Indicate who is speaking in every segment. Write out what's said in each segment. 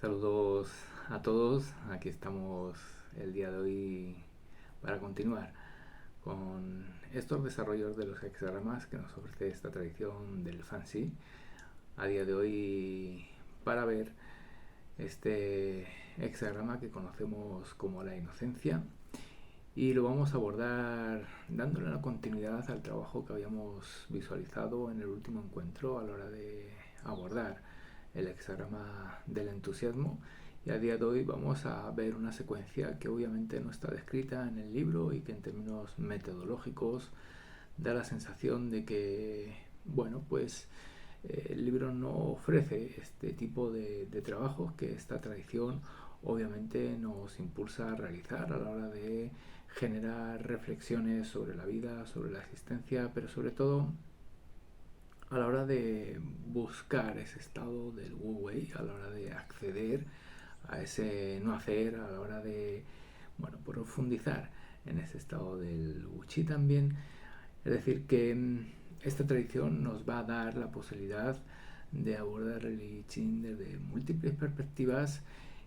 Speaker 1: Saludos a todos, aquí estamos el día de hoy para continuar con estos desarrollos de los hexagramas que nos ofrece esta tradición del Fancy a día de hoy para ver este hexagrama que conocemos como la inocencia y lo vamos a abordar dándole una continuidad al trabajo que habíamos visualizado en el último encuentro a la hora de abordar el hexagrama del entusiasmo, y a día de hoy vamos a ver una secuencia que obviamente no está descrita en el libro y que en términos metodológicos da la sensación de que, bueno, pues el libro no ofrece este tipo de trabajos que esta tradición obviamente nos impulsa a realizar a la hora de generar reflexiones sobre la vida, sobre la existencia, pero sobre todo a la hora de buscar ese estado del Wu Wei, a la hora de acceder a ese no hacer, a la hora de, bueno, profundizar en ese estado del Wu Chi también. Es decir, que esta tradición nos va a dar la posibilidad de abordar el I Ching desde múltiples perspectivas,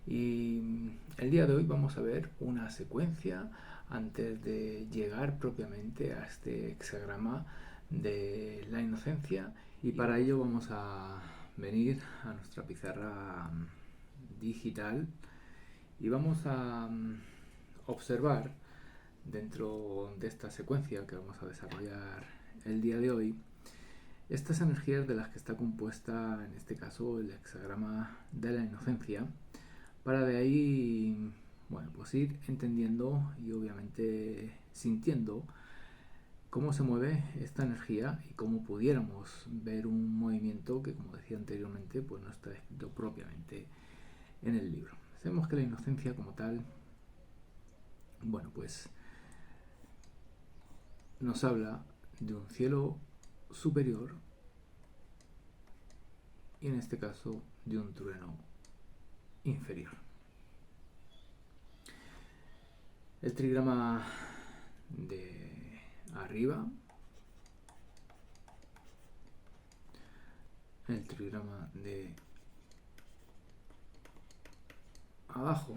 Speaker 1: y el día de hoy vamos a ver una secuencia antes de llegar propiamente a este hexagrama de la inocencia, y para ello vamos a venir a nuestra pizarra digital y vamos a observar dentro de esta secuencia que vamos a desarrollar el día de hoy estas energías de las que está compuesta en este caso el hexagrama de la inocencia, para de ahí, bueno, pues ir entendiendo y obviamente sintiendo cómo se mueve esta energía y cómo pudiéramos ver un movimiento que, como decía anteriormente, pues no está escrito propiamente en el libro. Sabemos que la inocencia como tal, bueno, pues nos habla de un cielo superior y en este caso de un trueno inferior. El trigrama de arriba, el trigrama de abajo.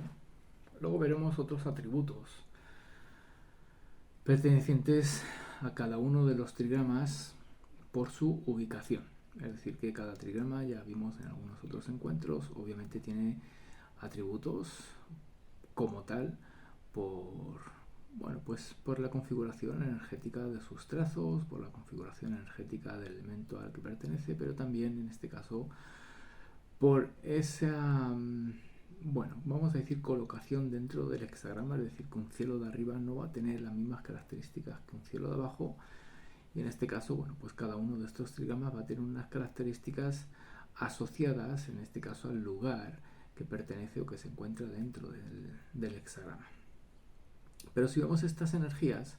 Speaker 1: Luego veremos otros atributos pertenecientes a cada uno de los trigramas por su ubicación. Es decir, que cada trigrama, ya vimos en algunos otros encuentros, obviamente tiene atributos como tal por, bueno, pues por la configuración energética de sus trazos, por la configuración energética del elemento al que pertenece, pero también en este caso por esa, bueno, vamos a decir colocación dentro del hexagrama. Es decir, que un cielo de arriba no va a tener las mismas características que un cielo de abajo, y en este caso, bueno, pues cada uno de estos trigramas va a tener unas características asociadas, en este caso, al lugar que pertenece o que se encuentra dentro del hexagrama. Pero si vemos estas energías,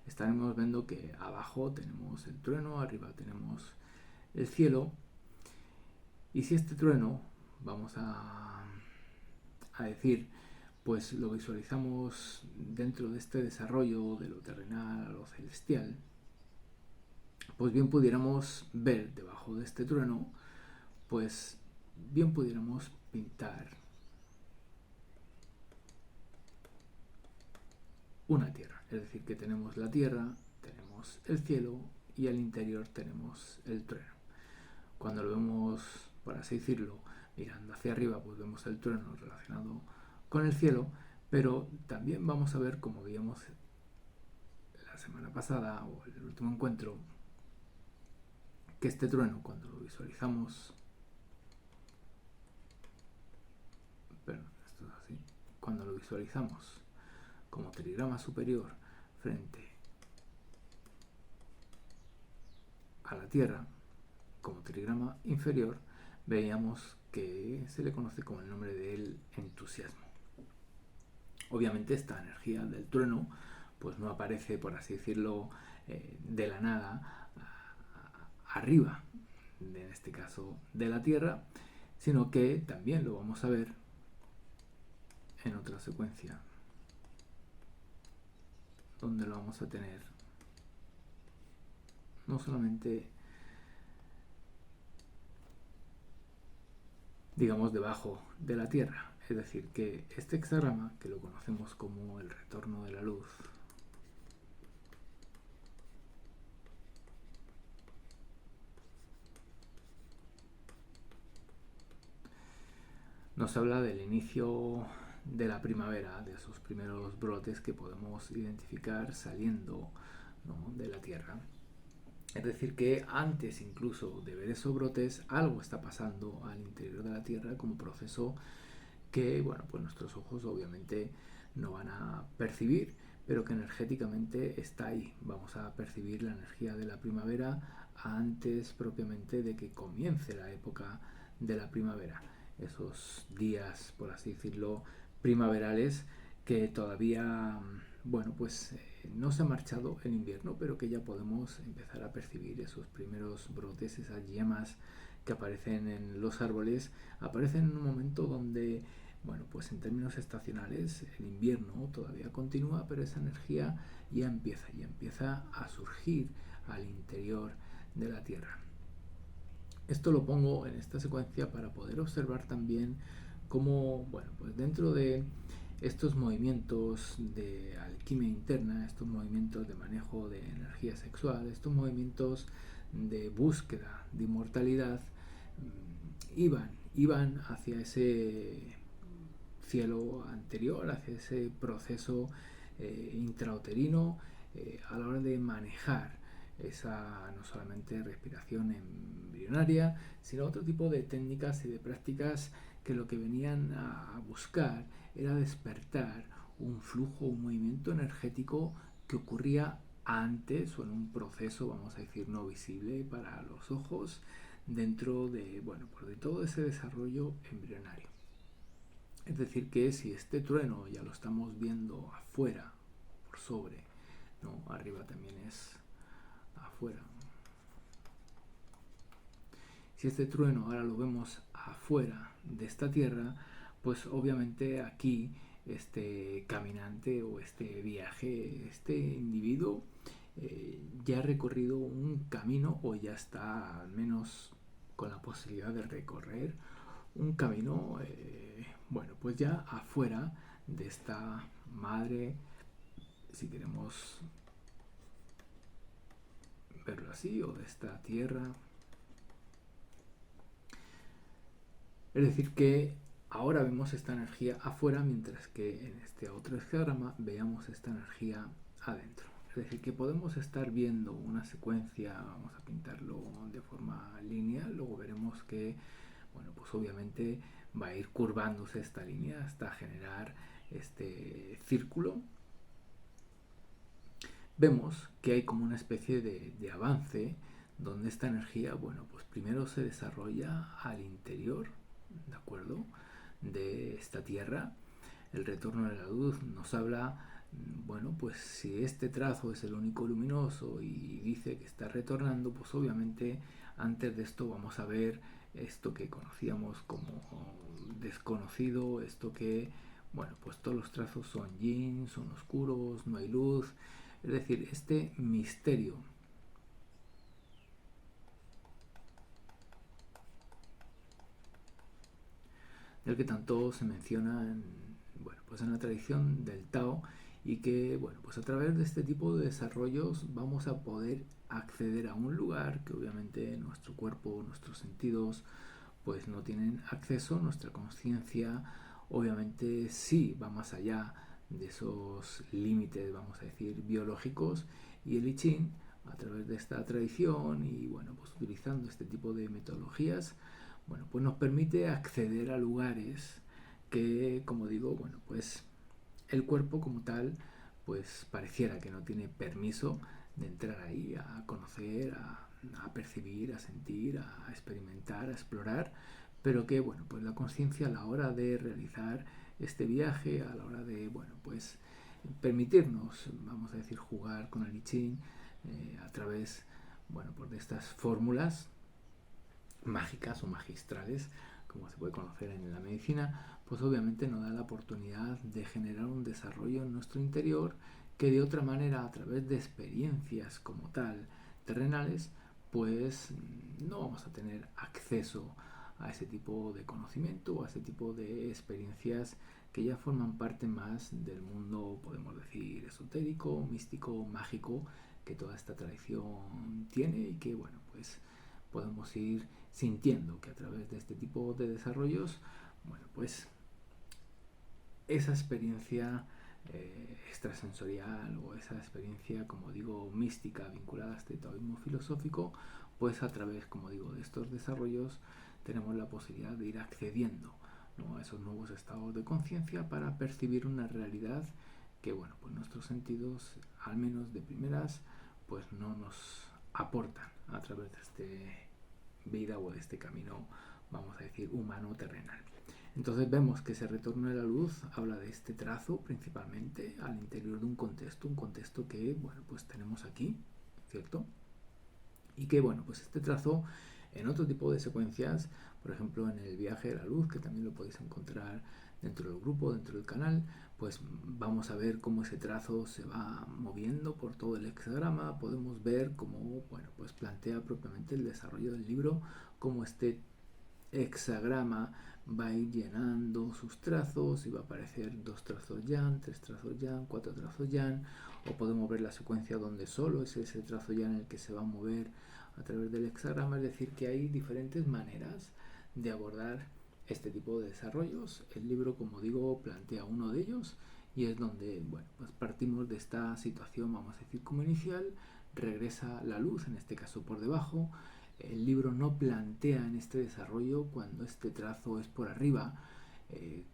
Speaker 1: estaremos viendo que abajo tenemos el trueno, arriba tenemos el cielo, y si este trueno, vamos a decir, pues lo visualizamos dentro de este desarrollo de lo terrenal a lo celestial, pues bien pudiéramos ver debajo de este trueno, pues bien pudiéramos pintar una tierra. Es decir, que tenemos la tierra, tenemos el cielo y al interior tenemos el trueno. Cuando lo vemos, por así decirlo, mirando hacia arriba, pues vemos el trueno relacionado con el cielo, pero también vamos a ver, como veíamos la semana pasada o el último encuentro, que este trueno, cuando lo visualizamos, perdón, esto es así, cuando lo visualizamos como trigrama superior frente a la Tierra, como trigrama inferior, veíamos que se le conoce con el nombre del entusiasmo. Obviamente esta energía del trueno pues no aparece, por así decirlo, de la nada arriba, en este caso de la Tierra, sino que también lo vamos a ver en otra secuencia donde lo vamos a tener no solamente digamos, debajo de la Tierra. Es decir, que este hexagrama, que lo conocemos como el retorno de la luz, nos habla del inicio de la primavera, de esos primeros brotes que podemos identificar saliendo, ¿no?, de la Tierra. Es decir, que antes incluso de ver esos brotes, algo está pasando al interior de la Tierra como proceso que, bueno, pues nuestros ojos obviamente no van a percibir, pero que energéticamente está ahí. Vamos a percibir la energía de la primavera antes propiamente de que comience la época de la primavera. Esos días, por así decirlo, primaverales que todavía, bueno, pues no se ha marchado el invierno, pero que ya podemos empezar a percibir esos primeros brotes, esas yemas que aparecen en los árboles, aparecen en un momento donde, bueno, pues en términos estacionales el invierno todavía continúa, pero esa energía ya empieza a surgir al interior de la Tierra. Esto lo pongo en esta secuencia para poder observar también cómo, bueno, pues dentro de estos movimientos de alquimia interna, estos movimientos de manejo de energía sexual, estos movimientos de búsqueda de inmortalidad, iban hacia ese cielo anterior, hacia ese proceso intrauterino a la hora de manejar esa no solamente respiración embrionaria, sino otro tipo de técnicas y de prácticas que lo que venían a buscar era despertar un flujo, un movimiento energético que ocurría antes o en un proceso, vamos a decir, no visible para los ojos, dentro de, bueno, pues de todo ese desarrollo embrionario. Es decir, que si este trueno ya lo estamos viendo afuera, por sobre, ¿no?, arriba también es afuera. Si este trueno ahora lo vemos afuera de esta tierra, pues obviamente aquí este caminante o este viaje, este individuo ya ha recorrido un camino o ya está al menos con la posibilidad de recorrer un camino, bueno, pues ya afuera de esta madre, si queremos verlo así, o de esta tierra. Es decir, que ahora vemos esta energía afuera, mientras que en este otro hexagrama veamos esta energía adentro. Es decir, que podemos estar viendo una secuencia, vamos a pintarlo de forma lineal, luego veremos que, bueno, pues obviamente va a ir curvándose esta línea hasta generar este círculo. Vemos que hay como una especie de avance donde esta energía, bueno, pues primero se desarrolla al interior, ¿de acuerdo?, de esta tierra. El retorno de la luz nos habla, bueno, pues si este trazo es el único luminoso y dice que está retornando, pues obviamente antes de esto vamos a ver esto que conocíamos como desconocido, esto que, bueno, pues todos los trazos son yin, son oscuros, no hay luz. Es decir, este misterio del que tanto se menciona en, bueno, pues en la tradición del Tao, y que, bueno, pues a través de este tipo de desarrollos vamos a poder acceder a un lugar que obviamente nuestro cuerpo, nuestros sentidos, pues no tienen acceso. Nuestra conciencia obviamente sí va más allá de esos límites, vamos a decir, biológicos, y el I Ching, a través de esta tradición y, bueno, pues utilizando este tipo de metodologías, bueno, pues nos permite acceder a lugares que, como digo, bueno, pues el cuerpo como tal, pues pareciera que no tiene permiso de entrar ahí a conocer, a percibir, a sentir, a experimentar, a explorar, pero que, bueno, pues la conciencia a la hora de realizar este viaje, a la hora de, bueno, pues permitirnos, vamos a decir, jugar con el I Ching a través, bueno, pues de estas fórmulas mágicas o magistrales, como se puede conocer en la medicina, pues obviamente nos da la oportunidad de generar un desarrollo en nuestro interior que de otra manera, a través de experiencias como tal terrenales, pues no vamos a tener acceso a ese tipo de conocimiento o a ese tipo de experiencias que ya forman parte más del mundo, podemos decir, esotérico, místico, mágico, que toda esta tradición tiene y que, bueno, pues podemos ir sintiendo que a través de este tipo de desarrollos, bueno, pues esa experiencia extrasensorial o esa experiencia, como digo, mística vinculada a este taoísmo filosófico, pues a través, como digo, de estos desarrollos tenemos la posibilidad de ir accediendo, ¿no?, a esos nuevos estados de conciencia para percibir una realidad que, bueno, pues nuestros sentidos, al menos de primeras, pues no nos aportan a través de este vida o de este camino, vamos a decir, humano terrenal. Entonces vemos que ese retorno de la luz habla de este trazo principalmente al interior de un contexto que, bueno, pues tenemos aquí, ¿cierto? Y que, bueno, pues este trazo en otro tipo de secuencias, por ejemplo en el viaje de la luz, que también lo podéis encontrar dentro del grupo, dentro del canal, pues vamos a ver cómo ese trazo se va moviendo por todo el hexagrama. Podemos ver cómo, bueno, pues plantea propiamente el desarrollo del libro, cómo este hexagrama va a ir llenando sus trazos y va a aparecer 2 trazos yan, 3 trazos yan, 4 trazos yan, o podemos ver la secuencia donde solo es ese trazo yan el que se va a mover a través del hexagrama. Es decir, que hay diferentes maneras de abordar este tipo de desarrollos. El libro, como digo, plantea uno de ellos y es donde, bueno, pues partimos de esta situación, vamos a decir, como inicial, regresa la luz, en este caso por debajo. El libro no plantea en este desarrollo cuando este trazo es por arriba.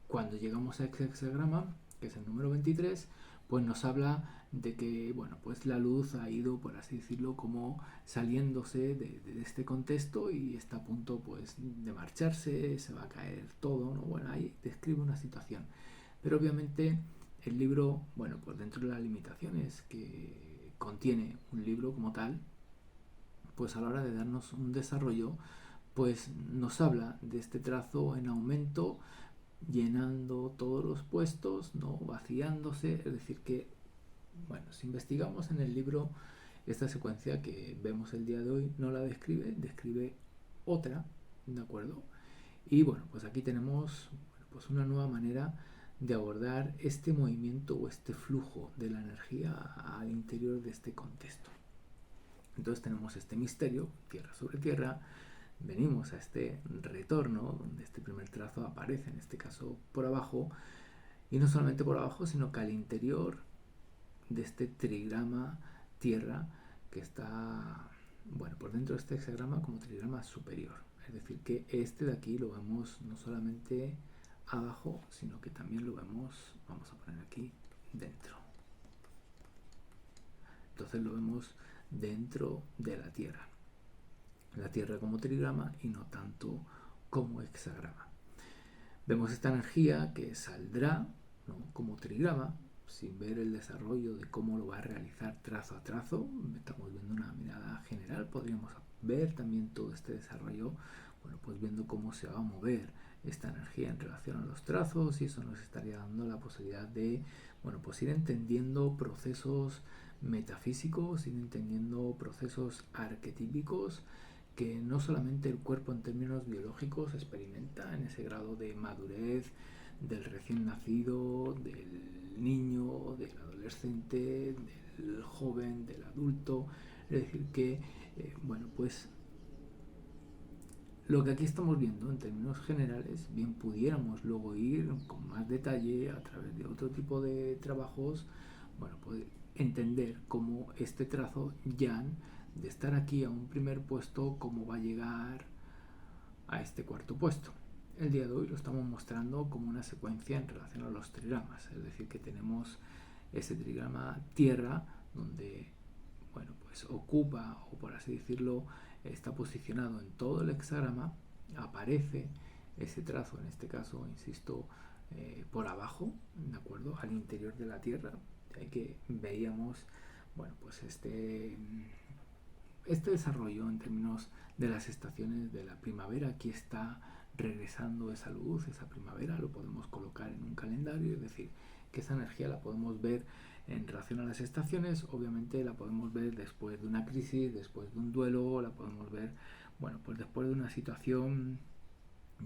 Speaker 1: Cuando llegamos a este hexagrama, que es el número 23, pues nos habla de que, bueno, pues la luz ha ido, por así decirlo, como saliéndose de este contexto y está a punto, pues, de marcharse, se va a caer todo, ¿no? Bueno, ahí describe una situación. Pero obviamente el libro, bueno, pues dentro de las limitaciones que contiene un libro como tal, pues a la hora de darnos un desarrollo, pues nos habla de este trazo en aumento, llenando todos los puestos, no vaciándose. Es decir que, bueno, si investigamos en el libro, esta secuencia que vemos el día de hoy no la describe, describe otra, ¿de acuerdo? Y bueno, pues aquí tenemos, bueno, pues una nueva manera de abordar este movimiento o este flujo de la energía al interior de este contexto. Entonces tenemos este misterio, tierra sobre tierra, venimos a este retorno, donde este primer trazo aparece, en este caso por abajo, y no solamente por abajo, sino que al interior de este trigrama tierra que está, bueno, por dentro de este hexagrama como trigrama superior. Es decir, que este de aquí lo vemos no solamente abajo, sino que también lo vemos, vamos a poner aquí, dentro. Entonces lo vemos dentro de la tierra como trigrama y no tanto como hexagrama. Vemos esta energía que saldrá, ¿no?, como trigrama, sin ver el desarrollo de cómo lo va a realizar trazo a trazo. Estamos viendo una mirada general, podríamos ver también todo este desarrollo, bueno, pues viendo cómo se va a mover esta energía en relación a los trazos, y eso nos estaría dando la posibilidad de, bueno, pues ir entendiendo procesos metafísicos, ir entendiendo procesos arquetípicos que no solamente el cuerpo en términos biológicos experimenta en ese grado de madurez del recién nacido, del niño, del adolescente, del joven, del adulto. Es decir que, bueno, pues lo que aquí estamos viendo en términos generales, bien pudiéramos luego ir con más detalle a través de otro tipo de trabajos, bueno, pues entender cómo este trazo yan, de estar aquí a un primer puesto, cómo va a llegar a este cuarto puesto. El día de hoy lo estamos mostrando como una secuencia en relación a los trigramas, es decir, que tenemos ese trigrama tierra, donde, bueno, pues ocupa, o por así decirlo, está posicionado en todo el hexagrama, aparece ese trazo, en este caso, insisto, por abajo, ¿de acuerdo?, al interior de la tierra. Hay que veíamos, bueno, pues este desarrollo en términos de las estaciones de la primavera. Aquí está regresando esa luz, esa primavera, lo podemos colocar en un calendario, es decir, que esa energía la podemos ver en relación a las estaciones. Obviamente la podemos ver después de una crisis, después de un duelo, la podemos ver, bueno, pues después de una situación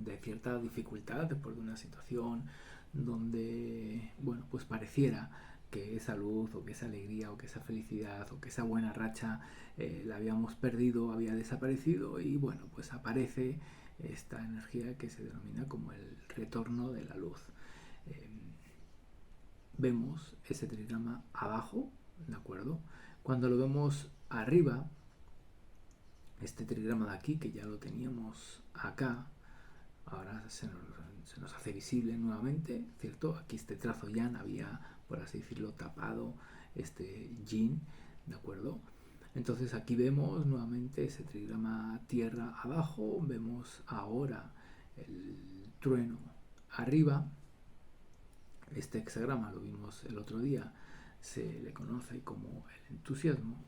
Speaker 1: de cierta dificultad después de una situación donde, bueno, pues pareciera que esa luz o que esa alegría o que esa felicidad o que esa buena racha la habíamos perdido, había desaparecido y bueno, pues aparece esta energía que se denomina como el retorno de la luz. Eh, Vemos ese trigrama abajo, ¿de acuerdo? Cuando lo vemos arriba, este trigrama de aquí, que ya lo teníamos acá, ahora se nos hace visible nuevamente, ¿cierto? Aquí este trazo yan había, por así decirlo, tapado este yin, ¿de acuerdo? Entonces aquí vemos nuevamente ese trigrama tierra abajo, vemos ahora el trueno arriba, este hexagrama lo vimos el otro día, se le conoce como el entusiasmo.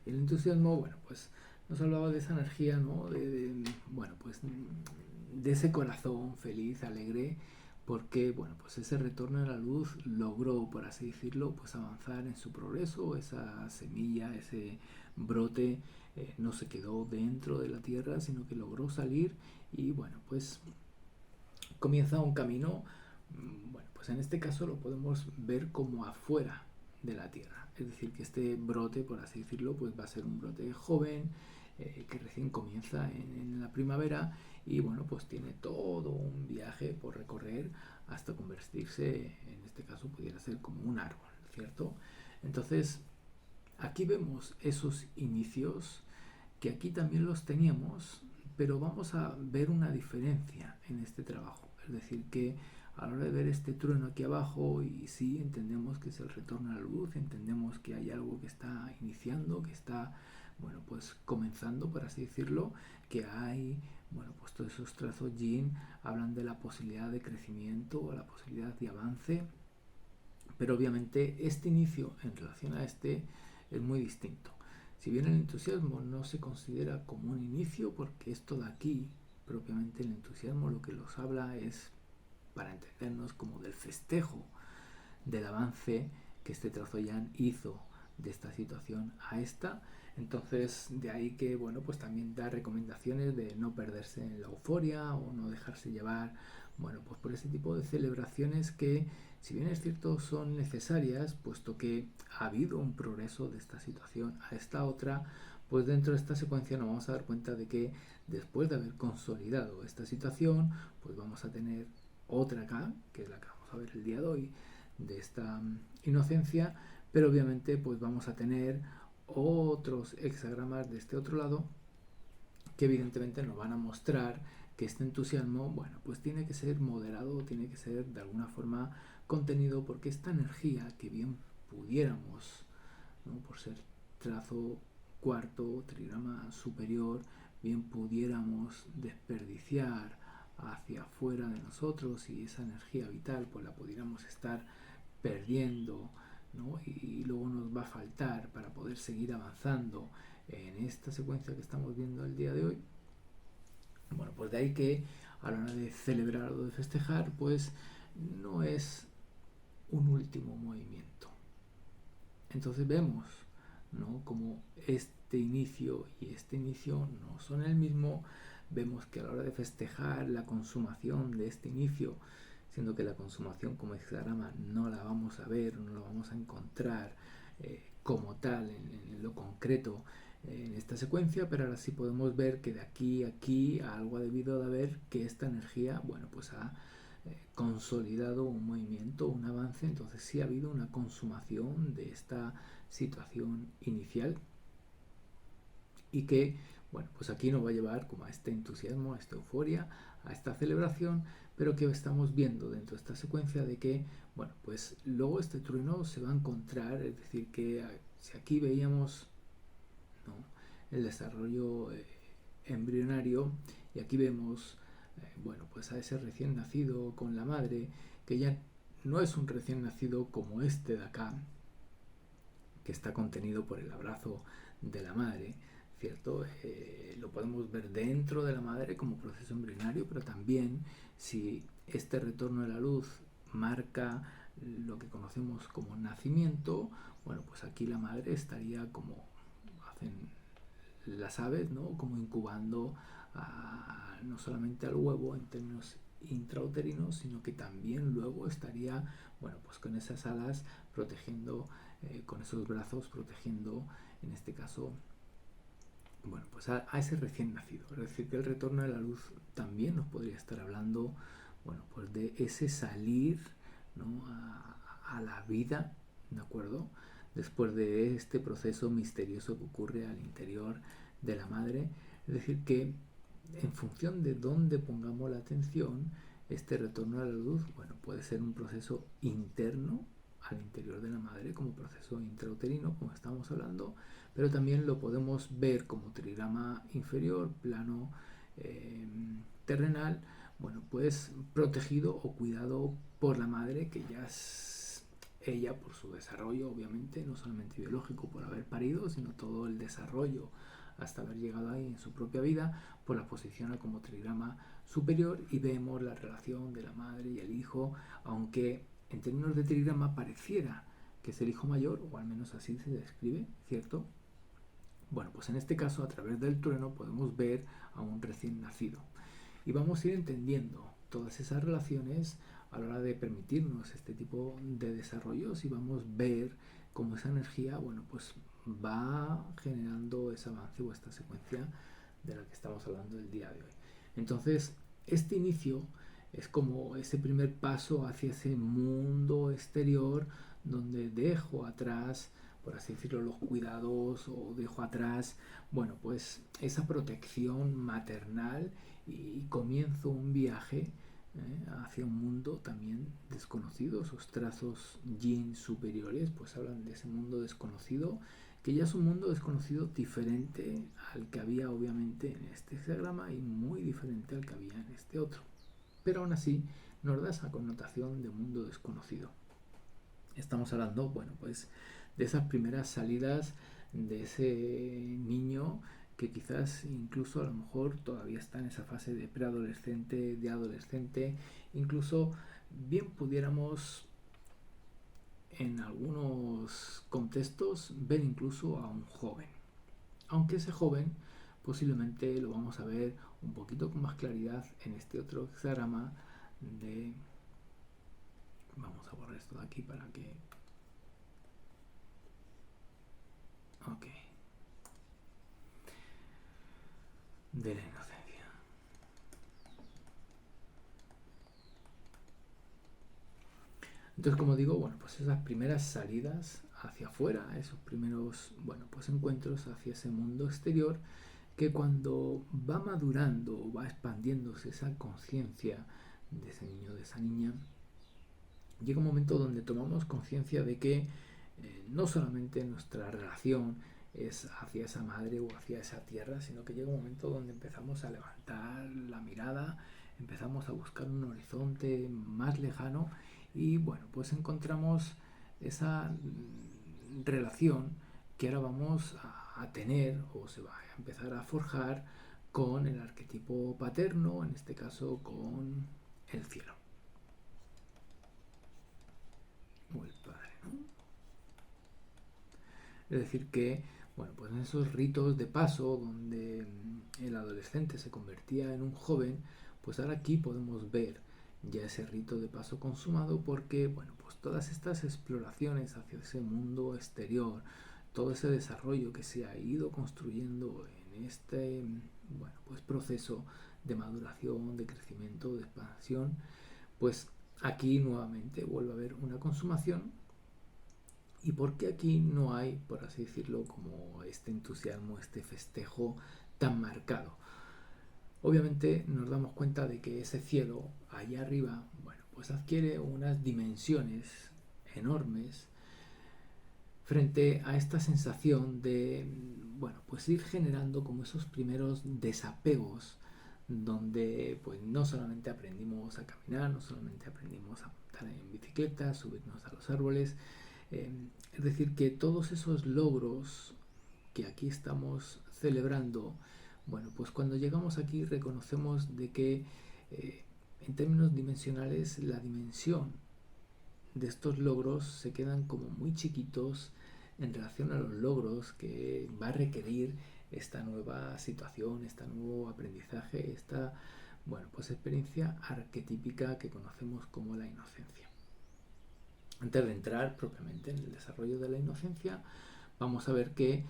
Speaker 1: El entusiasmo, bueno, pues nos hablaba de esa energía, ¿no? Bueno, pues de ese corazón feliz, alegre, porque, bueno, pues ese retorno a la luz logró, por así decirlo, pues avanzar en su progreso, esa semilla, ese brote, no se quedó dentro de la tierra, sino que logró salir y, bueno, pues comienza un camino, bueno, pues en este caso lo podemos ver como afuera de la tierra. Es decir, que este brote, por así decirlo, pues va a ser un brote joven, que recién comienza en la primavera y bueno, pues tiene todo un viaje por recorrer hasta convertirse, en este caso pudiera ser como un árbol, ¿cierto? Entonces, aquí vemos esos inicios que aquí también los teníamos, pero vamos a ver una diferencia en este trabajo. Es decir, que a la hora de ver este trueno aquí abajo, y sí entendemos que es el retorno a la luz, entendemos que hay algo que está iniciando, que está, bueno, pues comenzando, por así decirlo, que hay, bueno, pues todos esos trazos yin hablan de la posibilidad de crecimiento o la posibilidad de avance, pero obviamente este inicio en relación a este es muy distinto. Si bien el entusiasmo no se considera como un inicio, porque esto de aquí, propiamente el entusiasmo, lo que nos habla es, para entendernos, como del festejo, del avance que este trazo yan hizo de esta situación a esta. Entonces, de ahí que, bueno, pues también da recomendaciones de no perderse en la euforia o no dejarse llevar, bueno, pues por ese tipo de celebraciones que, si bien es cierto, son necesarias, puesto que ha habido un progreso de esta situación a esta otra, pues dentro de esta secuencia nos vamos a dar cuenta de que después de haber consolidado esta situación, pues vamos a tener otra acá, que es la que vamos a ver el día de hoy, de esta inocencia, pero obviamente pues vamos a tener otros hexagramas de este otro lado que evidentemente nos van a mostrar que este entusiasmo, bueno, pues tiene que ser moderado, tiene que ser de alguna forma contenido, porque esta energía que bien pudiéramos, ¿no? Por ser trazo cuarto, trigrama superior, bien pudiéramos desperdiciar hacia afuera de nosotros y esa energía vital pues la pudiéramos estar perdiendo, ¿no? Y luego nos va a faltar para poder seguir avanzando en esta secuencia que estamos viendo el día de hoy. Bueno, pues de ahí que a la hora de celebrar o de festejar, pues no es un último movimiento. Entonces vemos, ¿no?, como este inicio y este inicio no son el mismo. Vemos que a la hora de festejar la consumación de este inicio, siendo que la consumación como hexagrama no la vamos a ver, no la vamos a encontrar como tal en lo concreto en esta secuencia, pero ahora sí podemos ver que de aquí a aquí algo ha debido de haber, que esta energía, bueno, pues ha consolidado un movimiento, un avance. Entonces sí ha habido una consumación de esta situación inicial y que, bueno, pues aquí nos va a llevar como a este entusiasmo, a esta euforia, a esta celebración, pero que estamos viendo dentro de esta secuencia de que, bueno, pues luego este trueno se va a encontrar, es decir, que si aquí veíamos, ¿no?, el desarrollo embrionario, y aquí vemos, bueno, pues a ese recién nacido con la madre, que ya no es un recién nacido como este de acá, que está contenido por el abrazo de la madre, ¿cierto? Lo podemos ver dentro de la madre como proceso embrionario, pero también si este retorno de la luz marca lo que conocemos como nacimiento, bueno, pues aquí la madre estaría como hacen las aves, ¿no? Como incubando no solamente al huevo en términos intrauterinos, sino que también luego estaría, bueno, pues con esas alas protegiendo, con esos brazos protegiendo, en este caso, bueno, pues a ese recién nacido. Es decir, que el retorno de la luz también nos podría estar hablando, bueno, pues de ese salir, ¿no? a la vida, ¿de acuerdo? Después de este proceso misterioso que ocurre al interior de la madre. Es decir, que en función de dónde pongamos la atención, este retorno a la luz, bueno, puede ser un proceso interno al interior de la madre, como proceso intrauterino, como estamos hablando, pero también lo podemos ver como trigrama inferior, plano terrenal, bueno, pues protegido o cuidado por la madre, que ya es ella por su desarrollo, obviamente, no solamente biológico por haber parido, sino todo el desarrollo hasta haber llegado ahí en su propia vida, pues la posiciona como trigrama superior y vemos la relación de la madre y el hijo, aunque en términos de trigrama pareciera que es el hijo mayor, o al menos así se describe, ¿cierto? Bueno, pues en este caso a través del trueno podemos ver a un recién nacido y vamos a ir entendiendo todas esas relaciones a la hora de permitirnos este tipo de desarrollos y vamos a ver cómo esa energía, bueno, pues va generando ese avance o esta secuencia de la que estamos hablando el día de hoy. Entonces, este inicio es como ese primer paso hacia ese mundo exterior donde dejo atrás, por así decirlo, los cuidados o dejo atrás, bueno, pues esa protección maternal y comienzo un viaje hacia un mundo también desconocido. Esos trazos yin superiores pues hablan de ese mundo desconocido, que ya es un mundo desconocido diferente al que había obviamente en este hexagrama y muy diferente al que había en este otro, pero aún así nos da esa connotación de mundo desconocido. Estamos hablando, bueno, pues de esas primeras salidas de ese niño que quizás incluso a lo mejor todavía está en esa fase de preadolescente, de adolescente, incluso bien pudiéramos en algunos contextos ver incluso a un joven, aunque ese joven posiblemente lo vamos a ver un poquito con más claridad en este otro hexagrama de... Vamos a borrar esto de aquí para que... Ok. De la inocencia. Entonces, como digo, bueno, pues esas primeras salidas hacia afuera, esos primeros, bueno, pues encuentros hacia ese mundo exterior, que cuando va madurando, va expandiéndose esa conciencia de ese niño, de esa niña, llega un momento donde tomamos conciencia de que no solamente nuestra relación es hacia esa madre o hacia esa tierra, sino que llega un momento donde empezamos a levantar la mirada, empezamos a buscar un horizonte más lejano y bueno, pues encontramos esa relación que ahora vamos a tener o se va a empezar a forjar con el arquetipo paterno, en este caso con el cielo o el padre, ¿no? Es decir que, bueno, pues en esos ritos de paso donde el adolescente se convertía en un joven, pues ahora aquí podemos ver ya ese rito de paso consumado porque, bueno, pues todas estas exploraciones hacia ese mundo exterior, todo ese desarrollo que se ha ido construyendo en este, bueno, pues proceso de maduración, de crecimiento, de expansión, pues aquí nuevamente vuelve a haber una consumación. ¿Y por qué aquí no hay, por así decirlo, como este entusiasmo, este festejo tan marcado? Obviamente nos damos cuenta de que ese cielo allá arriba, bueno, pues adquiere unas dimensiones enormes frente a esta sensación de, bueno, pues ir generando como esos primeros desapegos donde pues no solamente aprendimos a caminar, no solamente aprendimos a montar en bicicleta, subirnos a los árboles, es decir, que todos esos logros que aquí estamos celebrando, bueno, pues cuando llegamos aquí reconocemos de que en términos dimensionales la dimensión de estos logros se quedan como muy chiquitos en relación a los logros que va a requerir esta nueva situación, este nuevo aprendizaje, esta pues experiencia arquetípica que conocemos como la inocencia. Antes de entrar propiamente en el desarrollo de la inocencia, vamos a ver que,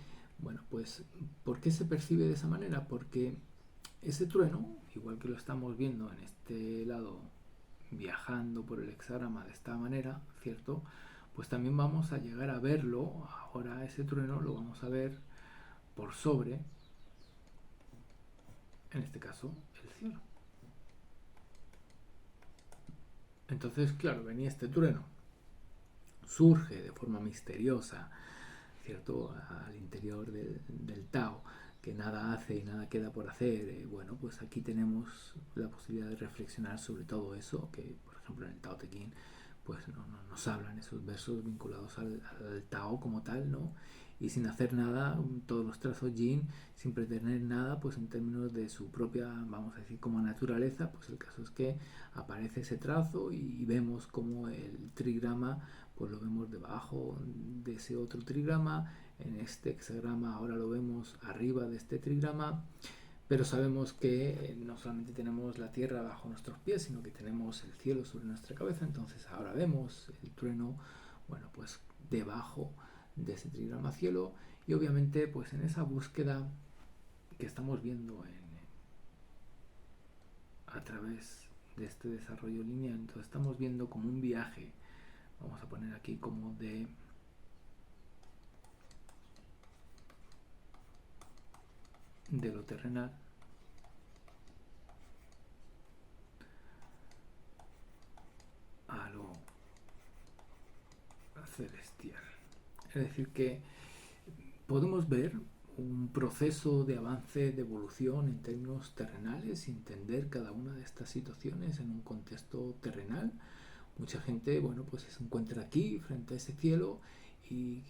Speaker 1: pues, ¿por qué se percibe de esa manera? Porque ese trueno, igual que lo estamos viendo en este lado, viajando por el hexagrama de esta manera, ¿cierto? Pues también vamos a llegar a verlo, ahora ese trueno lo vamos a ver por sobre, en este caso, el cielo. Entonces, claro, venía este trueno, surge de forma misteriosa, ¿cierto?, al interior del Tao, que nada hace y nada queda por hacer. Pues aquí tenemos la posibilidad de reflexionar sobre todo eso, que por ejemplo en el Tao Te Ching pues nos hablan esos versos vinculados al Tao como tal, ¿no? Y sin hacer nada, todos los trazos Yin, sin pretender nada, pues en términos de su propia, vamos a decir, como naturaleza, pues el caso es que aparece ese trazo y vemos como el trigrama, pues lo vemos debajo de ese otro trigrama, en este hexagrama ahora lo vemos arriba de este trigrama, pero sabemos que no solamente tenemos la tierra bajo nuestros pies, sino que tenemos el cielo sobre nuestra cabeza. Entonces ahora vemos el trueno, pues debajo de ese trigrama cielo, y obviamente pues en esa búsqueda que estamos viendo a través de este desarrollo lineal, entonces estamos viendo como un viaje, vamos a poner aquí como de lo terrenal a lo celestial. Es decir, que podemos ver un proceso de avance, de evolución en términos terrenales y entender cada una de estas situaciones en un contexto terrenal. Mucha gente, pues se encuentra aquí frente a ese cielo y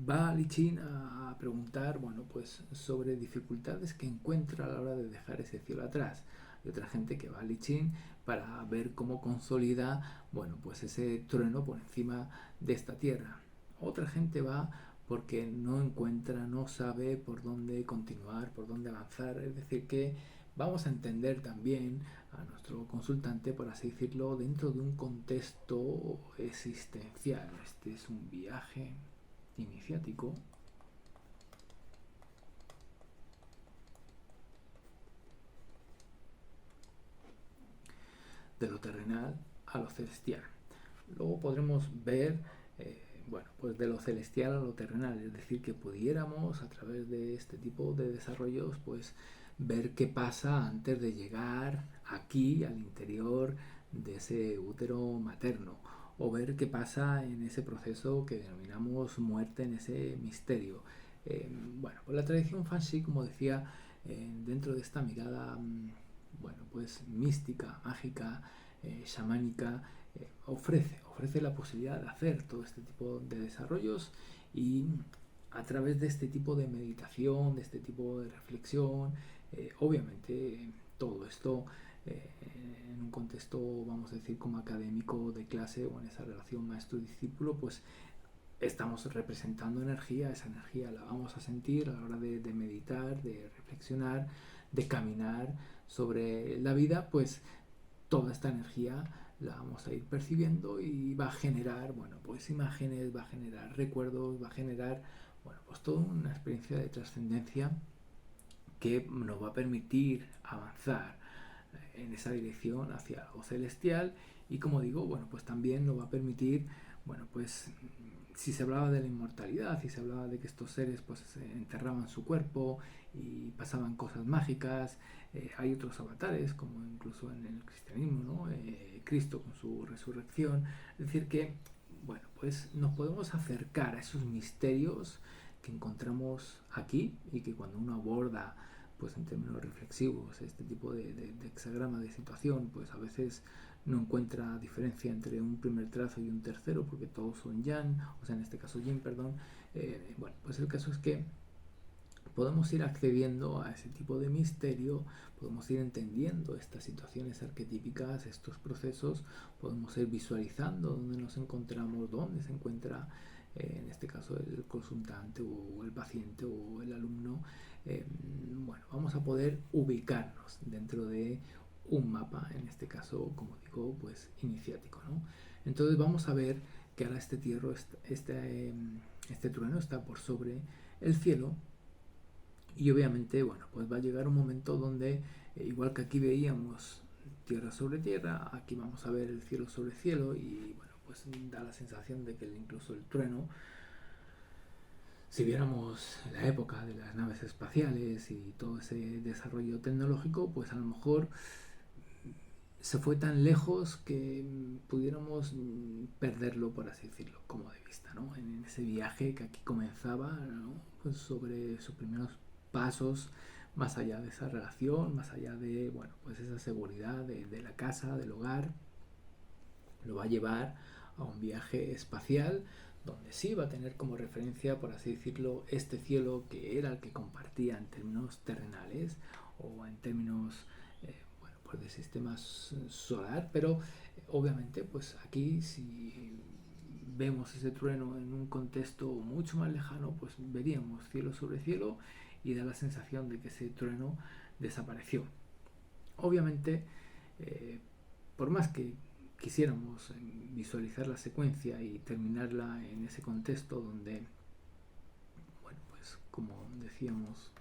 Speaker 1: va a Lichín a preguntar, pues sobre dificultades que encuentra a la hora de dejar ese cielo atrás. Hay otra gente que va a Lichín para ver cómo consolida, pues ese trueno por encima de esta tierra. Otra gente va porque no encuentra, no sabe por dónde continuar, por dónde avanzar. Es decir, que vamos a entender también a nuestro consultante, por así decirlo, dentro de un contexto existencial. Este es un viaje iniciático de lo terrenal a lo celestial. Luego podremos ver pues de lo celestial a lo terrenal, es decir, que pudiéramos a través de este tipo de desarrollos pues ver qué pasa antes de llegar aquí al interior de ese útero materno, o ver qué pasa en ese proceso que denominamos muerte, en ese misterio. Pues la tradición Fanxi, como decía, dentro de esta mirada pues mística, mágica, chamánica, ofrece la posibilidad de hacer todo este tipo de desarrollos, y a través de este tipo de meditación, de este tipo de reflexión, obviamente todo esto en un contexto, vamos a decir, como académico de clase, o en esa relación maestro-discípulo, pues estamos representando energía. Esa energía la vamos a sentir a la hora de meditar, de reflexionar, de caminar sobre la vida. Pues toda esta energía la vamos a ir percibiendo y va a generar, pues imágenes, va a generar recuerdos, va a generar, pues toda una experiencia de trascendencia que nos va a permitir avanzar en esa dirección hacia lo celestial. Y como digo, pues también nos va a permitir, pues si se hablaba de la inmortalidad, si se hablaba de que estos seres pues enterraban su cuerpo y pasaban cosas mágicas, hay otros avatares, como incluso en el cristianismo, ¿no? Cristo con su resurrección. Es decir, que pues nos podemos acercar a esos misterios que encontramos aquí, y que cuando uno aborda pues en términos reflexivos este tipo de hexagrama de situación, pues a veces no encuentra diferencia entre un primer trazo y un tercero, porque todos son yang, o sea, en este caso yin, perdón. Pues el caso es que podemos ir accediendo a ese tipo de misterio, podemos ir entendiendo estas situaciones arquetípicas, estos procesos, podemos ir visualizando dónde nos encontramos, dónde se encuentra en este caso el consultante o el paciente o el alumno, bueno, vamos a poder ubicarnos dentro de un mapa, en este caso, como digo, pues iniciático, ¿no? Entonces vamos a ver que ahora este trueno está por sobre el cielo y obviamente, bueno, pues va a llegar un momento donde, igual que aquí veíamos tierra sobre tierra, aquí vamos a ver el cielo sobre cielo y, bueno, pues da la sensación de que incluso el trueno, si viéramos la época de las naves espaciales y todo ese desarrollo tecnológico, pues a lo mejor se fue tan lejos que pudiéramos perderlo, por así decirlo, como de vista, ¿no? En ese viaje que aquí comenzaba, ¿no? Pues sobre sus primeros pasos, más allá de esa relación, más allá de, bueno, pues esa seguridad de la casa, del hogar, lo va a llevar a un viaje espacial donde sí va a tener como referencia, por así decirlo, este cielo que era el que compartía en términos terrenales o en términos, bueno, pues de sistema solar, pero obviamente pues aquí si vemos ese trueno en un contexto mucho más lejano, pues veríamos cielo sobre cielo y da la sensación de que ese trueno desapareció. Obviamente, por más que quisiéramos visualizar la secuencia y terminarla en ese contexto donde, bueno, pues como decíamos,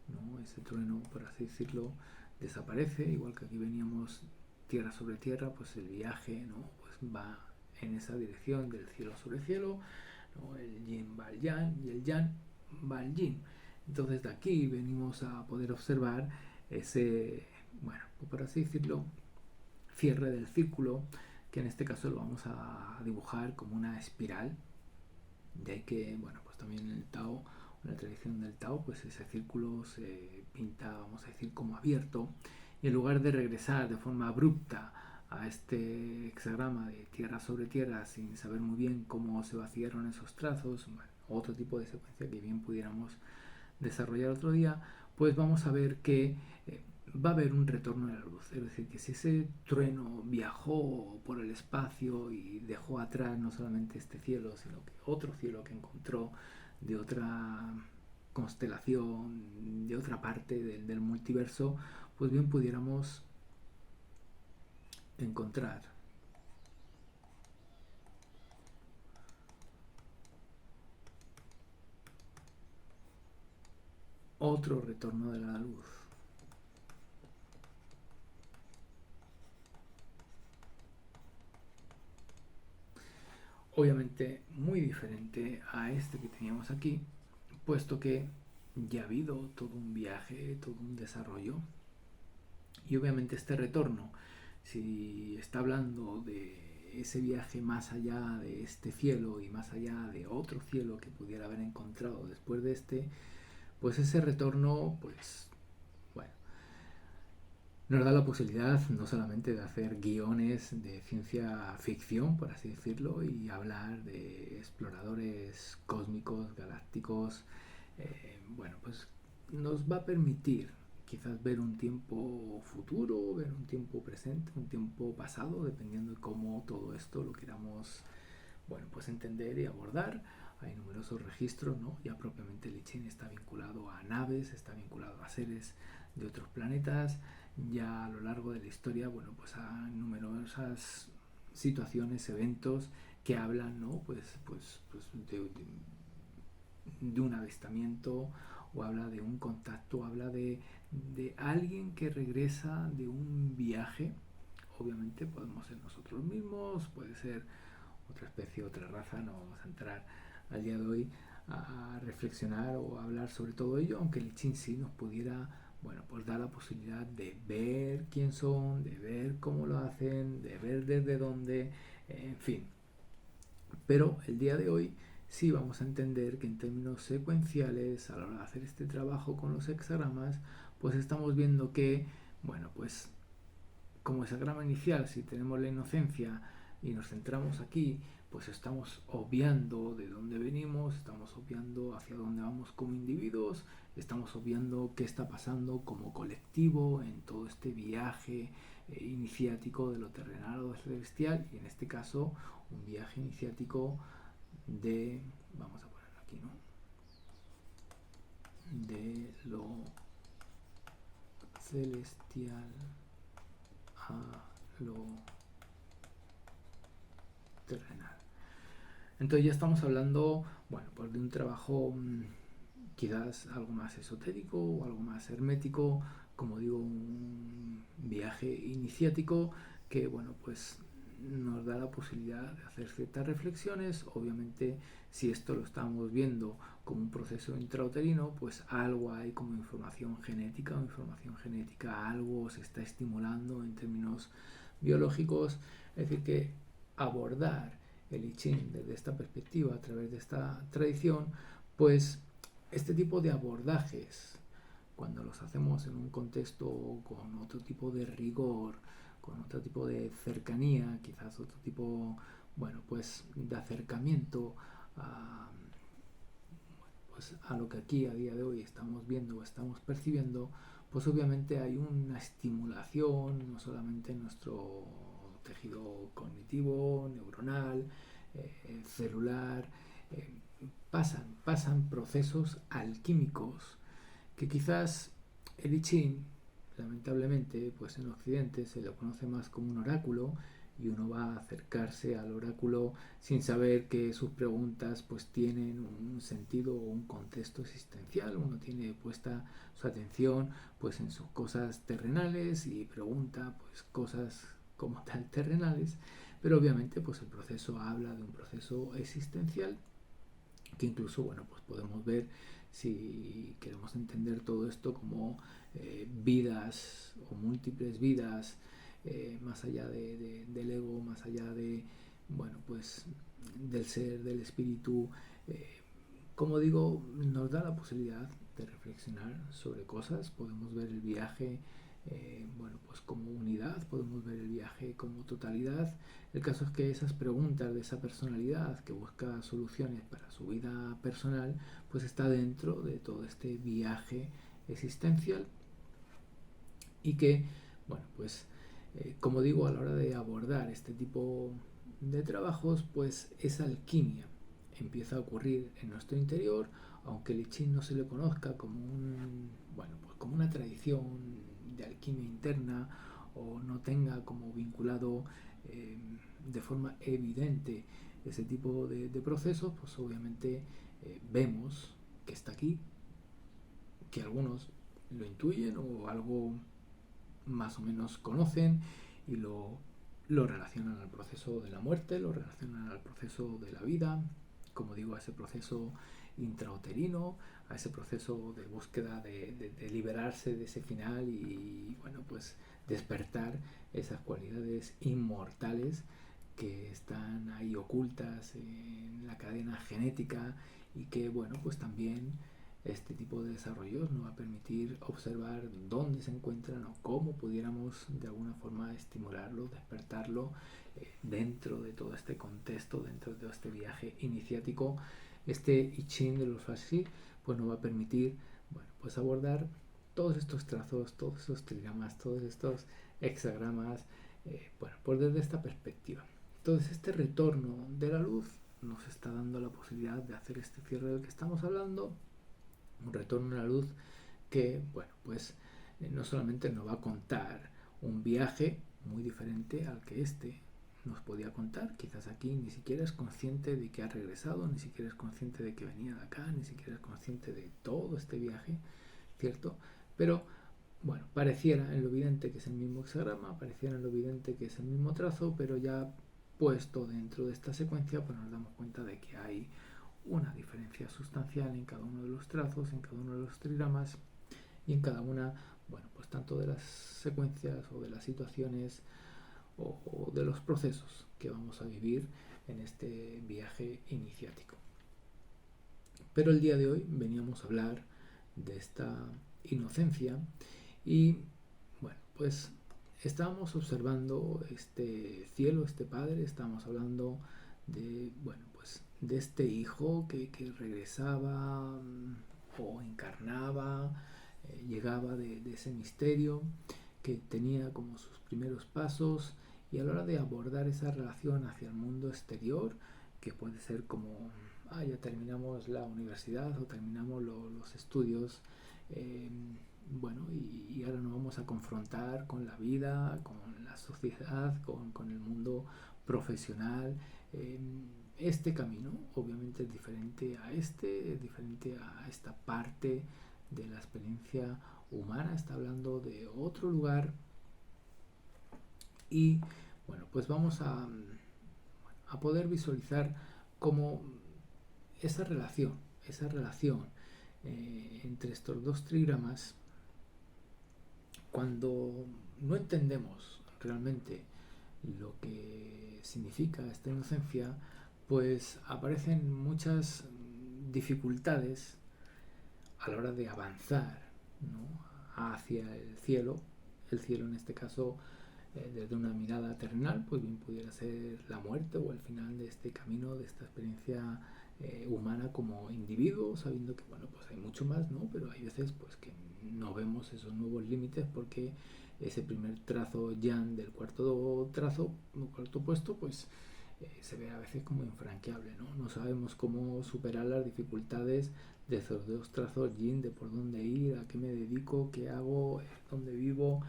Speaker 1: ¿no? Ese trueno, por así decirlo, desaparece, igual que aquí veníamos tierra sobre tierra, pues el viaje, ¿no? Pues va en esa dirección del cielo sobre cielo, ¿no? El yin va al yang y el yang va al yin. Entonces de aquí venimos a poder observar ese, bueno, por así decirlo, cierre del círculo, que en este caso lo vamos a dibujar como una espiral. De ahí que, bueno, pues también en el Tao, en la tradición del Tao, pues ese círculo se pinta, vamos a decir, como abierto, y en lugar de regresar de forma abrupta a este hexagrama de tierra sobre tierra sin saber muy bien cómo se vaciaron esos trazos, bueno, otro tipo de secuencia que bien pudiéramos desarrollar otro día, pues vamos a ver que va a haber un retorno de la luz. Es decir, que si ese trueno viajó por el espacio y dejó atrás no solamente este cielo, sino que otro cielo que encontró de otra constelación, de otra parte del multiverso, pues bien pudiéramos encontrar otro retorno de la luz. Obviamente muy diferente a este que teníamos aquí, puesto que ya ha habido todo un viaje, todo un desarrollo, y obviamente este retorno, si está hablando de ese viaje más allá de este cielo y más allá de otro cielo que pudiera haber encontrado después de este, pues ese retorno, pues bueno, nos da la posibilidad no solamente de hacer guiones de ciencia ficción, por así decirlo, y hablar de exploradores cósmicos, galácticos, bueno, pues nos va a permitir quizás ver un tiempo futuro, ver un tiempo presente, un tiempo pasado, dependiendo de cómo todo esto lo queramos, bueno, pues entender y abordar. Hay numerosos registros, ¿no? Ya propiamente el I Ching está vinculado a naves, está vinculado a seres de otros planetas. Ya a lo largo de la historia, bueno, pues a numerosas situaciones, eventos que hablan, ¿no? Pues de un avistamiento o habla de un contacto, habla de alguien que regresa de un viaje. Obviamente podemos ser nosotros mismos, puede ser otra especie, otra raza, no vamos a entrar al día de hoy a reflexionar o a hablar sobre todo ello, aunque el I Ching sí nos pudiera, bueno, pues dar la posibilidad de ver quién son, de ver cómo lo hacen, de ver desde dónde, en fin. Pero el día de hoy sí vamos a entender que en términos secuenciales, a la hora de hacer este trabajo con los hexagramas, pues estamos viendo que, bueno, pues como hexagrama inicial, si tenemos la inocencia y nos centramos aquí, pues estamos obviando de dónde venimos, estamos obviando hacia dónde vamos como individuos, estamos obviando qué está pasando como colectivo en todo este viaje iniciático de lo terrenal o de lo celestial, y en este caso un viaje iniciático de, vamos a ponerlo aquí, ¿no? De lo celestial a lo terrenal. Entonces ya estamos hablando, bueno, pues de un trabajo quizás algo más esotérico o algo más hermético, como digo, un viaje iniciático que, bueno, pues nos da la posibilidad de hacer ciertas reflexiones. Obviamente, si esto lo estamos viendo como un proceso intrauterino, pues algo hay como información genética o información genética, algo se está estimulando en términos biológicos. Es decir, que abordar el I Ching desde esta perspectiva, a través de esta tradición, pues este tipo de abordajes, cuando los hacemos en un contexto con otro tipo de rigor, con otro tipo de cercanía, quizás otro tipo, bueno, pues de acercamiento a, pues a lo que aquí a día de hoy estamos viendo o estamos percibiendo, pues obviamente hay una estimulación no solamente en nuestro tejido cognitivo, neuronal, celular, eh, pasan procesos alquímicos que quizás el I Ching, lamentablemente, pues en Occidente se lo conoce más como un oráculo y uno va a acercarse al oráculo sin saber que sus preguntas pues tienen un sentido o un contexto existencial. Uno tiene puesta su atención pues en sus cosas terrenales y pregunta pues cosas como tal terrenales, pero obviamente pues el proceso habla de un proceso existencial que incluso, bueno, pues podemos ver si queremos entender todo esto como vidas o múltiples vidas, más allá del ego, más allá de, bueno, pues del ser, del espíritu. Como digo, nos da la posibilidad de reflexionar sobre cosas. Podemos ver el viaje, bueno, pues como unidad, podemos ver el viaje como totalidad. El caso es que esas preguntas de esa personalidad que busca soluciones para su vida personal, pues está dentro de todo este viaje existencial y que, bueno, pues como digo, a la hora de abordar este tipo de trabajos, pues esa alquimia empieza a ocurrir en nuestro interior, aunque el I Ching no se le conozca como bueno, pues como una tradición de alquimia interna o no tenga como vinculado eh, de forma evidente ese tipo de procesos, pues obviamente vemos que está aquí, que algunos lo intuyen o algo más o menos conocen y lo relacionan al proceso de la muerte, lo relacionan al proceso de la vida, como digo, a ese proceso intrauterino, a ese proceso de búsqueda de liberarse de ese final y, bueno, pues despertar esas cualidades inmortales que están ahí ocultas en la cadena genética y que, bueno, pues también este tipo de desarrollos nos va a permitir observar dónde se encuentran o cómo pudiéramos de alguna forma estimularlo, despertarlo dentro de todo este contexto, dentro de todo este viaje iniciático. Este I Ching de los Fashi pues nos va a permitir, bueno, pues abordar todos estos trazos, todos estos trigramas, todos estos hexagramas, bueno, pues desde esta perspectiva. Entonces este retorno de la luz nos está dando la posibilidad de hacer este cierre del que estamos hablando, un retorno a la luz que, bueno, pues no solamente nos va a contar un viaje muy diferente al que este nos podía contar, quizás aquí ni siquiera es consciente de que ha regresado, ni siquiera es consciente de que venía de acá, ni siquiera es consciente de todo este viaje, ¿cierto? Pero bueno, pareciera en lo evidente que es el mismo hexagrama, pareciera en lo evidente que es el mismo trazo, pero ya puesto dentro de esta secuencia, pues nos damos cuenta de que hay una diferencia sustancial en cada uno de los trazos, en cada uno de los trigramas y en cada una, bueno, pues tanto de las secuencias o de las situaciones o de los procesos que vamos a vivir en este viaje iniciático. Pero el día de hoy veníamos a hablar de esta inocencia y, bueno, pues estábamos observando este cielo, este padre, estábamos hablando de, bueno, pues de este hijo que regresaba o encarnaba, llegaba de ese misterio, que tenía como sus primeros pasos y a la hora de abordar esa relación hacia el mundo exterior, que puede ser como, ya terminamos la universidad o terminamos los estudios, eh, bueno, y ahora nos vamos a confrontar con la vida, con la sociedad, con el mundo profesional. Eh, este camino obviamente es diferente a es diferente a esta parte de la experiencia humana, está hablando de otro lugar y bueno, pues vamos a poder visualizar cómo esa relación entre estos dos trigramas, cuando no entendemos realmente lo que significa esta inocencia, pues aparecen muchas dificultades a la hora de avanzar, ¿no?, hacia el cielo en este caso desde una mirada terrenal, pues bien pudiera ser la muerte o el final de este camino, de esta experiencia humana como individuo, sabiendo que bueno, pues hay mucho más, ¿no? Pero hay veces pues que no vemos esos nuevos límites porque ese primer trazo yan del cuarto trazo, cuarto puesto, pues se ve a veces como infranqueable, ¿no? No sabemos cómo superar las dificultades de esos dos trazos yin, de por dónde ir, a qué me dedico, qué hago, dónde vivo.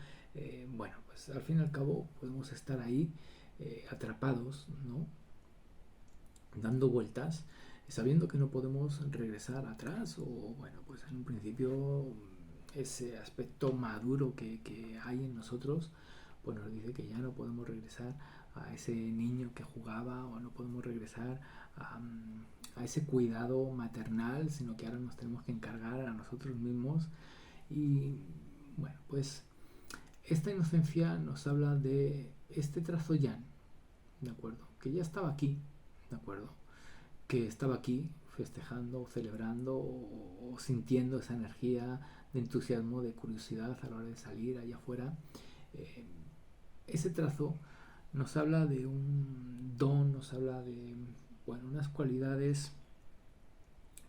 Speaker 1: Bueno, pues al fin y al cabo podemos estar ahí atrapados, ¿no?, dando vueltas, sabiendo que no podemos regresar atrás o bueno, pues en un principio ese aspecto maduro que hay en nosotros pues nos dice que ya no podemos regresar a ese niño que jugaba o no podemos regresar a ese cuidado maternal, sino que ahora nos tenemos que encargar a nosotros mismos. Y bueno, pues esta inocencia nos habla de este trazo yan, ¿de acuerdo? Que ya estaba aquí, ¿de acuerdo? Que estaba aquí festejando, celebrando o sintiendo esa energía de entusiasmo, de curiosidad a la hora de salir allá afuera. Eh, ese trazo nos habla de un don, nos habla de bueno, unas cualidades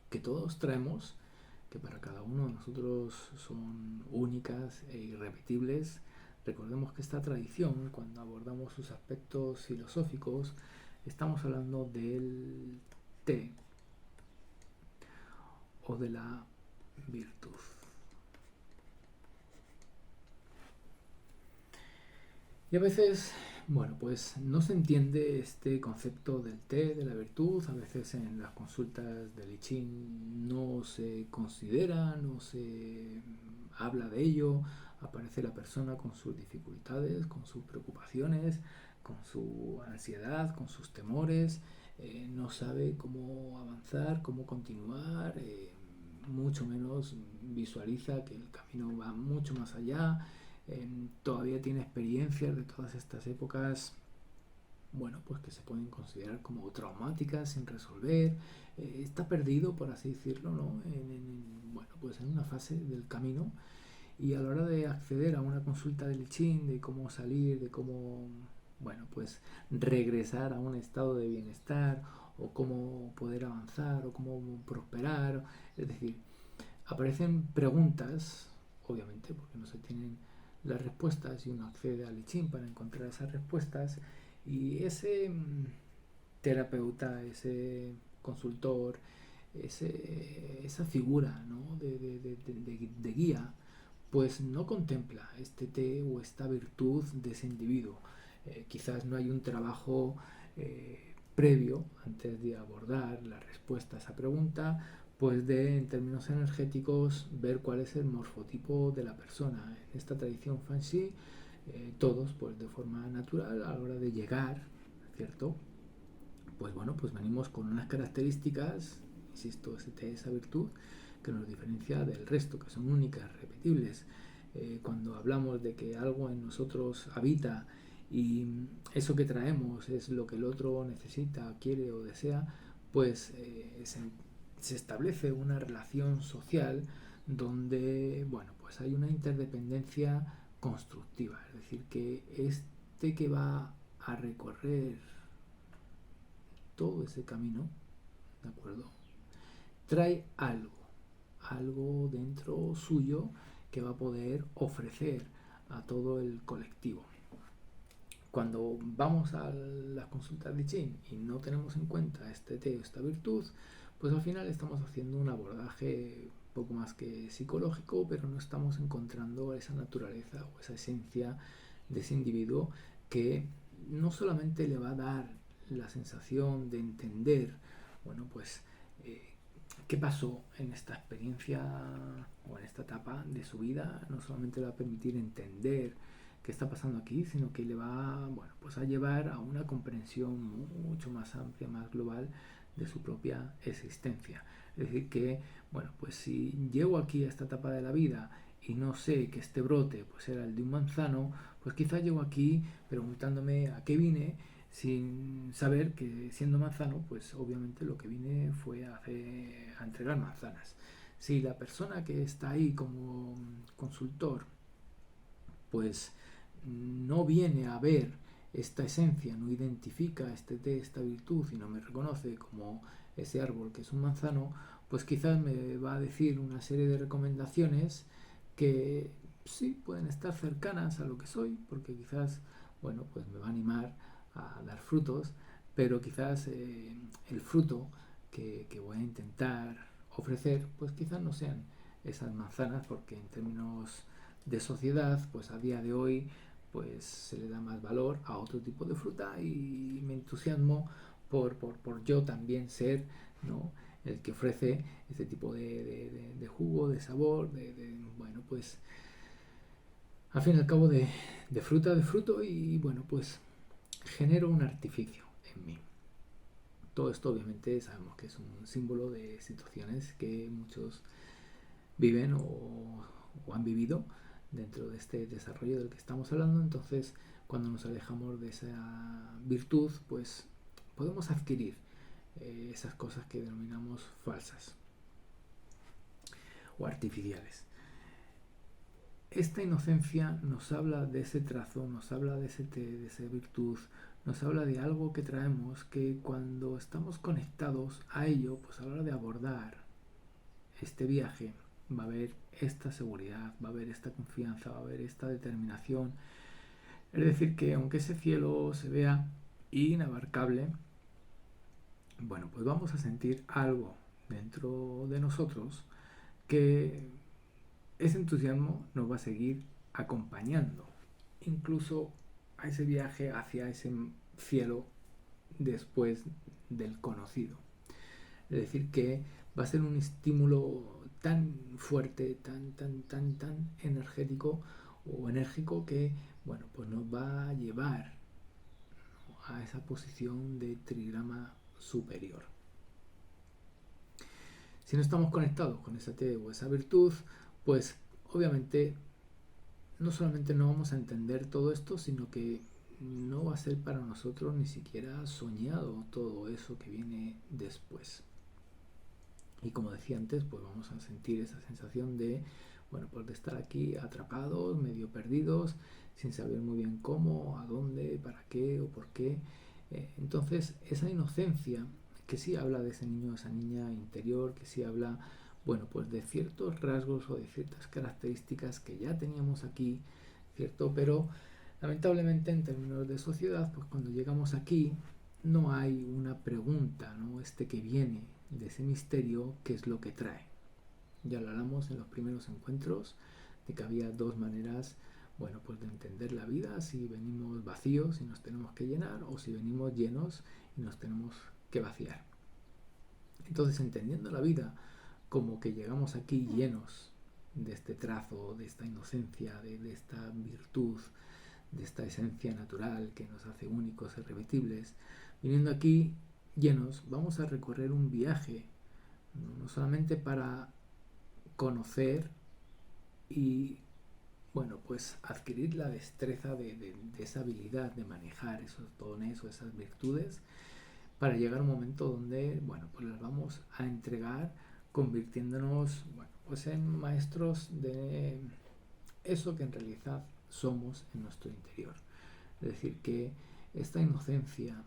Speaker 1: que todos traemos, que para cada uno de nosotros son únicas e irrepetibles. Recordemos que esta tradición, cuando abordamos sus aspectos filosóficos, estamos hablando del té o de la virtud. Y a veces, bueno, pues no se entiende este concepto del té, de la virtud. A veces en las consultas del I Ching no se considera, no se habla de ello. Aparece la persona con sus dificultades, con sus preocupaciones, con su ansiedad, con sus temores. No sabe cómo avanzar, cómo continuar. Mucho menos visualiza que el camino va mucho más allá. Todavía tiene experiencias de todas estas épocas, bueno, pues que se pueden considerar como traumáticas, sin resolver. Está perdido, por así decirlo, ¿no? Bueno, pues en una fase del camino. Y a la hora de acceder a una consulta del I Ching, de cómo salir, de cómo, bueno, pues regresar a un estado de bienestar, o cómo poder avanzar, o cómo prosperar, es decir, aparecen preguntas, obviamente, porque no se tienen las respuestas y uno accede al I Ching para encontrar esas respuestas, y ese terapeuta, ese consultor, esa figura, ¿no?, de guía, pues no contempla este té o esta virtud de ese individuo. Quizás no hay un trabajo previo antes de abordar la respuesta a esa pregunta, pues de, en términos energéticos, ver cuál es el morfotipo de la persona. En esta tradición Fanxi, todos, pues de forma natural, a la hora de llegar, ¿cierto? Pues bueno, pues venimos con unas características, insisto, esa virtud, que nos diferencia del resto, que son únicas, repetibles. Cuando hablamos de que algo en nosotros habita y eso que traemos es lo que el otro necesita, quiere o desea, pues se establece una relación social donde, bueno, pues hay una interdependencia constructiva, es decir, que este que va a recorrer todo ese camino, ¿de acuerdo?, trae algo dentro suyo que va a poder ofrecer a todo el colectivo. cuando vamos a las consultas de Jin y no tenemos en cuenta este T o esta virtud, pues al final estamos haciendo un abordaje poco más que psicológico, pero no estamos encontrando esa naturaleza o esa esencia de ese individuo que no solamente le va a dar la sensación de entender, bueno, pues qué pasó en esta experiencia o en esta etapa de su vida, no solamente le va a permitir entender qué está pasando aquí, sino que le va, bueno, pues a llevar a una comprensión mucho más amplia, más global de su propia existencia. Es decir que, bueno, pues si llego aquí a esta etapa de la vida y no sé que este brote pues era el de un manzano, pues quizás llego aquí preguntándome a qué vine, sin saber que siendo manzano, pues obviamente lo que vine fue a entregar manzanas. Si la persona que está ahí como consultor, pues no viene a ver esta esencia, no identifica esta virtud y no me reconoce como ese árbol que es un manzano, pues quizás me va a decir una serie de recomendaciones que sí pueden estar cercanas a lo que soy, porque quizás, bueno, pues me va a animar a dar frutos, pero quizás el fruto que voy a intentar ofrecer, pues quizás no sean esas manzanas, porque en términos de sociedad, pues a día de hoy pues se le da más valor a otro tipo de fruta y me entusiasmo por yo también ser, ¿no?, el que ofrece este tipo de jugo, de sabor, bueno, pues al fin y al cabo de fruta, de fruto y bueno, pues genero un artificio en mí. Todo esto obviamente sabemos que es un símbolo de situaciones que muchos viven o han vivido dentro de este desarrollo del que estamos hablando. Entonces, cuando nos alejamos de esa virtud, pues podemos adquirir esas cosas que denominamos falsas o artificiales. Esta inocencia nos habla de ese trazo, nos habla de esa virtud, nos habla de algo que traemos que cuando estamos conectados a ello, pues a la hora de abordar este viaje, va a haber esta seguridad, va a haber esta confianza, va a haber esta determinación. Es decir, que aunque ese cielo se vea inabarcable, bueno, pues vamos a sentir algo dentro de nosotros que ese entusiasmo nos va a seguir acompañando, incluso a ese viaje hacia ese cielo después del conocido. Es decir, que va a ser un estímulo tan fuerte, tan energético o enérgico que, bueno, pues nos va a llevar a esa posición de trigrama superior. Si no estamos conectados con esa T o esa virtud, pues obviamente no solamente no vamos a entender todo esto, sino que no va a ser para nosotros ni siquiera soñado todo eso que viene después. Y como decía antes, pues vamos a sentir esa sensación de, bueno, pues de estar aquí atrapados, medio perdidos, sin saber muy bien cómo, a dónde, para qué o por qué. Entonces, esa inocencia que sí habla de ese niño, esa niña interior, que sí habla, bueno, pues de ciertos rasgos o de ciertas características que ya teníamos aquí, ¿cierto? Pero lamentablemente en términos de sociedad, pues cuando llegamos aquí no hay una pregunta, ¿no? Que viene de ese misterio, ¿qué es lo que trae? Ya lo hablamos en los primeros encuentros, de que había dos maneras, bueno, pues de entender la vida, si venimos vacíos y nos tenemos que llenar, o si venimos llenos y nos tenemos que vaciar. Entonces, entendiendo la vida como que llegamos aquí llenos de este trazo, de esta inocencia, de esta virtud, de esta esencia natural que nos hace únicos, irrepetibles, viniendo aquí llenos, vamos a recorrer un viaje, no solamente para conocer y, bueno, pues adquirir la destreza de esa habilidad de manejar esos dones o esas virtudes, para llegar a un momento donde, bueno, pues las vamos a entregar convirtiéndonos, bueno, pues en maestros de eso que en realidad somos en nuestro interior. Es decir, que esta inocencia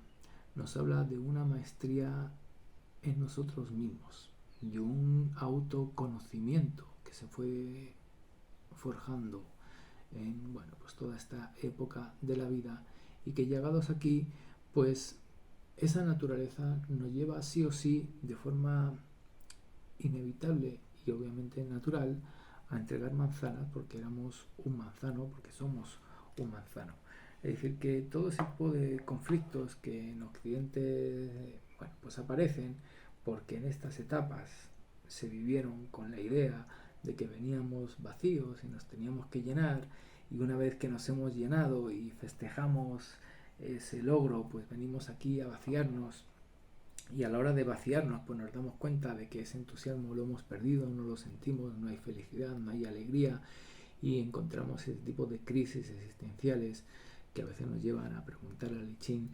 Speaker 1: nos habla de una maestría en nosotros mismos, de un autoconocimiento que se fue forjando en, bueno, pues toda esta época de la vida y que llegados aquí, pues esa naturaleza nos lleva sí o sí de forma inevitable y obviamente natural a entregar manzanas porque éramos un manzano, porque somos un manzano. Es decir, que todo ese tipo de conflictos que en Occidente, bueno, pues aparecen porque en estas etapas se vivieron con la idea de que veníamos vacíos y nos teníamos que llenar, y una vez que nos hemos llenado y festejamos ese logro, pues venimos aquí a vaciarnos, y a la hora de vaciarnos pues nos damos cuenta de que ese entusiasmo lo hemos perdido, no lo sentimos, no hay felicidad, no hay alegría, y encontramos ese tipo de crisis existenciales que a veces nos llevan a preguntar al I Ching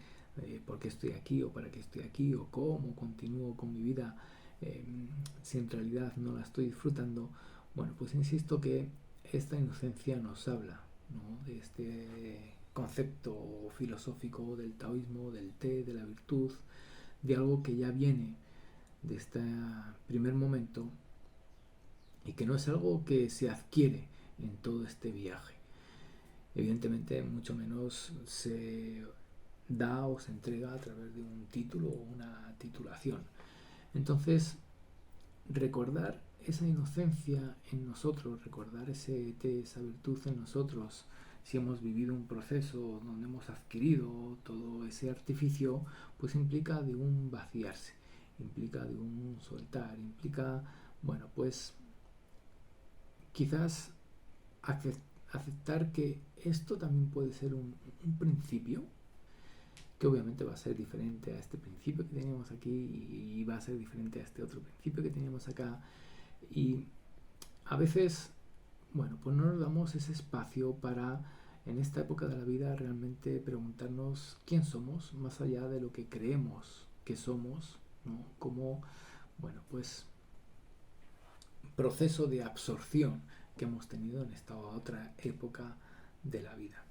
Speaker 1: por qué estoy aquí, o para qué estoy aquí, o cómo continúo con mi vida eh, si en realidad no la estoy disfrutando. Bueno, pues insisto que esta inocencia nos habla, ¿no?, de este concepto filosófico del taoísmo, del té, de la virtud, de algo que ya viene de este primer momento y que no es algo que se adquiere en todo este viaje. Evidentemente, mucho menos se da o se entrega a través de un título o una titulación. Entonces, recordar esa inocencia en nosotros, recordar esa virtud en nosotros, si hemos vivido un proceso donde hemos adquirido todo ese artificio, pues implica de un vaciarse, implica de un soltar, implica, bueno, pues quizás aceptar que esto también puede ser un principio, que obviamente va a ser diferente a este principio que teníamos aquí y va a ser diferente a este otro principio que teníamos acá. Y a veces, bueno, pues no nos damos ese espacio para, en esta época de la vida, realmente preguntarnos quién somos, más allá de lo que creemos que somos, ¿no? Como, bueno, pues proceso de absorción que hemos tenido en esta otra época de la vida.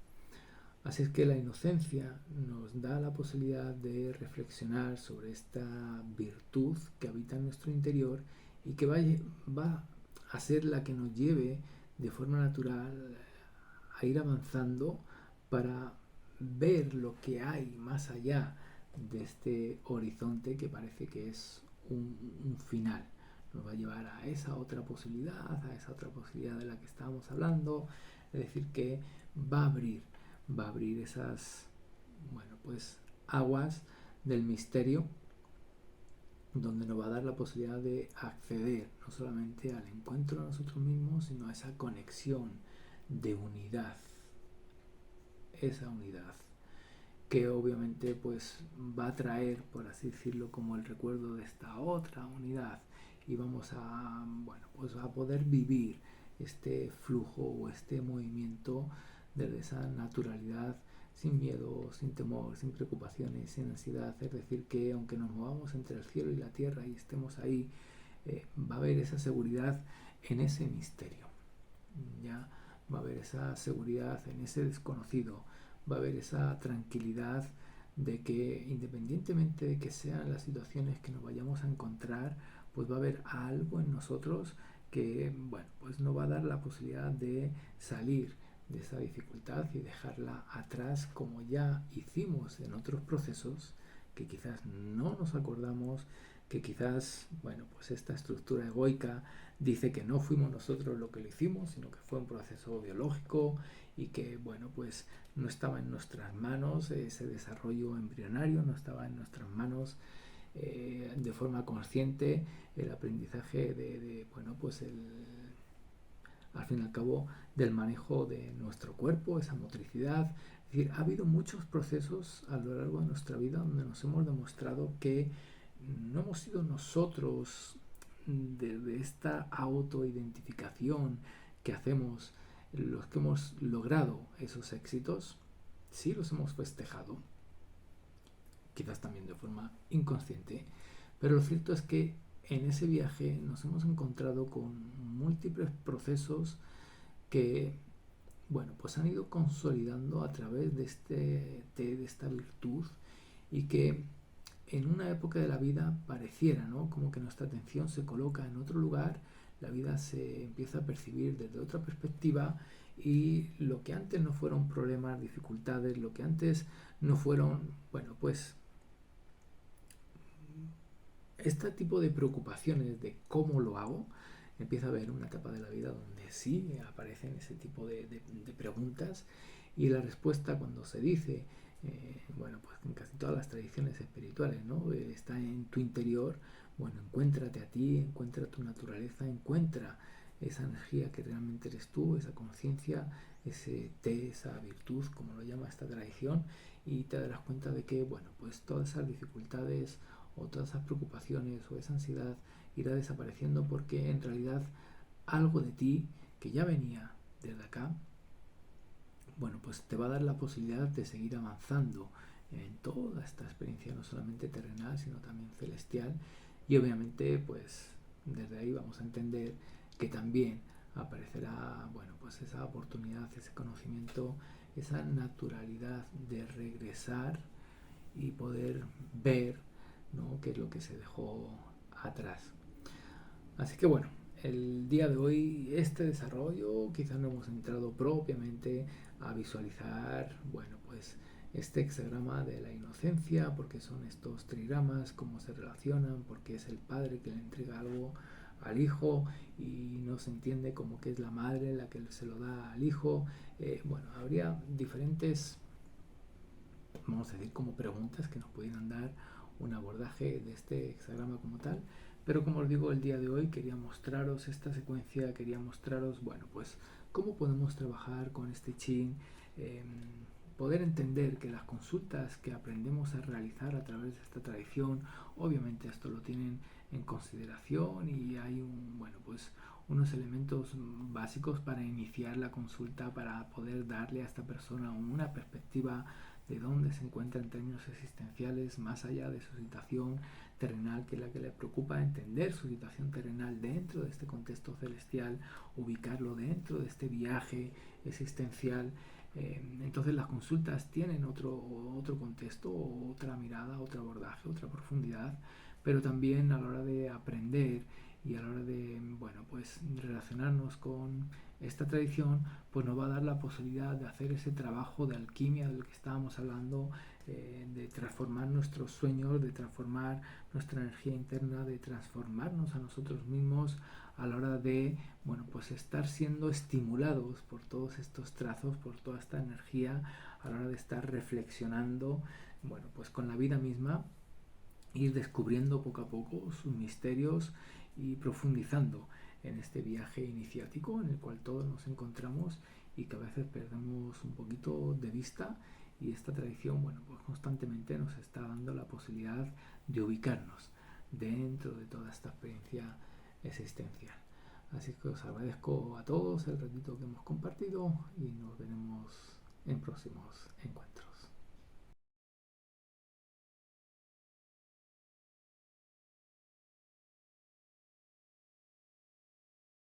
Speaker 1: Así es que la inocencia nos da la posibilidad de reflexionar sobre esta virtud que habita en nuestro interior y que va a ser la que nos lleve de forma natural a ir avanzando para ver lo que hay más allá de este horizonte que parece que es un final. Nos va a llevar a esa otra posibilidad, de la que estábamos hablando, es decir, que va a abrir esas, bueno, pues aguas del misterio, donde nos va a dar la posibilidad de acceder no solamente al encuentro de nosotros mismos, sino a esa conexión de unidad, esa unidad que obviamente pues va a traer, por así decirlo, como el recuerdo de esta otra unidad, y vamos a, bueno, pues a poder vivir este flujo o este movimiento desde esa naturalidad, sin miedo, sin temor, sin preocupaciones, sin ansiedad. Es decir, que aunque nos movamos entre el cielo y la tierra y estemos ahí, va a haber esa seguridad en ese misterio, ya va a haber esa seguridad en ese desconocido, va a haber esa tranquilidad de que independientemente de que sean las situaciones que nos vayamos a encontrar, pues va a haber algo en nosotros que, bueno, pues nos va a dar la posibilidad de salir de esa dificultad y dejarla atrás, como ya hicimos en otros procesos que quizás no nos acordamos, que quizás, bueno, pues esta estructura egoica dice que no fuimos nosotros lo que lo hicimos, sino que fue un proceso biológico y que, bueno, pues no estaba en nuestras manos ese desarrollo embrionario, no estaba en nuestras manos de forma consciente el aprendizaje bueno, pues al fin y al cabo, del manejo de nuestro cuerpo, esa motricidad. Es decir, ha habido muchos procesos a lo largo de nuestra vida donde nos hemos demostrado que no hemos sido nosotros, de esta autoidentificación que hacemos, los que hemos logrado esos éxitos. Sí los hemos festejado, quizás también de forma inconsciente, pero lo cierto es que en ese viaje nos hemos encontrado con múltiples procesos que, bueno, pues han ido consolidando a través de esta virtud, y que en una época de la vida pareciera, ¿no?, como que nuestra atención se coloca en otro lugar, la vida se empieza a percibir desde otra perspectiva y lo que antes no fueron problemas, dificultades, lo que antes no fueron, bueno, pues este tipo de preocupaciones de cómo lo hago, empieza a haber una etapa de la vida donde sí aparecen ese tipo de preguntas y la respuesta cuando se dice, bueno, pues en casi todas las tradiciones espirituales, ¿no? Está en tu interior, bueno, encuéntrate a ti, encuentra tu naturaleza, encuentra esa energía que realmente eres tú, esa conciencia, ese té, esa virtud, como lo llama esta tradición, y te darás cuenta de que, bueno, pues todas esas dificultades o todas esas preocupaciones o esa ansiedad irá desapareciendo porque en realidad algo de ti que ya venía desde acá, bueno, pues te va a dar la posibilidad de seguir avanzando en toda esta experiencia, no solamente terrenal, sino también celestial. Y obviamente, pues desde ahí vamos a entender que también aparecerá, bueno, pues esa oportunidad, ese conocimiento, esa naturalidad de regresar y poder ver, ¿no?, qué es lo que se dejó atrás. Así que bueno, el día de hoy este desarrollo quizás no hemos entrado propiamente a visualizar, bueno, pues este hexagrama de la inocencia, porque son estos trigramas, cómo se relacionan, porque es el padre que le entrega algo al hijo y no se entiende como que es la madre la que se lo da al hijo. Bueno, habría diferentes, vamos a decir, como preguntas que nos pudieran dar un abordaje de este hexagrama como tal. Pero como os digo, el día de hoy quería mostraros esta secuencia, quería mostraros, bueno, pues cómo podemos trabajar con este chin, eh, poder entender que las consultas que aprendemos a realizar a través de esta tradición, obviamente esto lo tienen en consideración y hay bueno, pues unos elementos básicos para iniciar la consulta, para poder darle a esta persona una perspectiva de dónde se encuentra en términos existenciales, más allá de su situación terrenal, que es la que le preocupa, entender su situación terrenal dentro de este contexto celestial, ubicarlo dentro de este viaje existencial. Entonces las consultas tienen otro contexto, otra mirada, otro abordaje, otra profundidad, pero también a la hora de aprender y a la hora de, bueno, pues relacionarnos con esta tradición, pues nos va a dar la posibilidad de hacer ese trabajo de alquimia del que estábamos hablando, de transformar nuestros sueños, de transformar nuestra energía interna, de transformarnos a nosotros mismos a la hora de, bueno, pues estar siendo estimulados por todos estos trazos, por toda esta energía, a la hora de estar reflexionando, bueno, pues con la vida misma, ir descubriendo poco a poco sus misterios y profundizando en este viaje iniciático en el cual todos nos encontramos y que a veces perdemos un poquito de vista, y esta tradición, bueno, pues constantemente nos está dando la posibilidad de ubicarnos dentro de toda esta experiencia existencial. Así que os agradezco a todos el ratito que hemos compartido y nos veremos en próximos encuentros.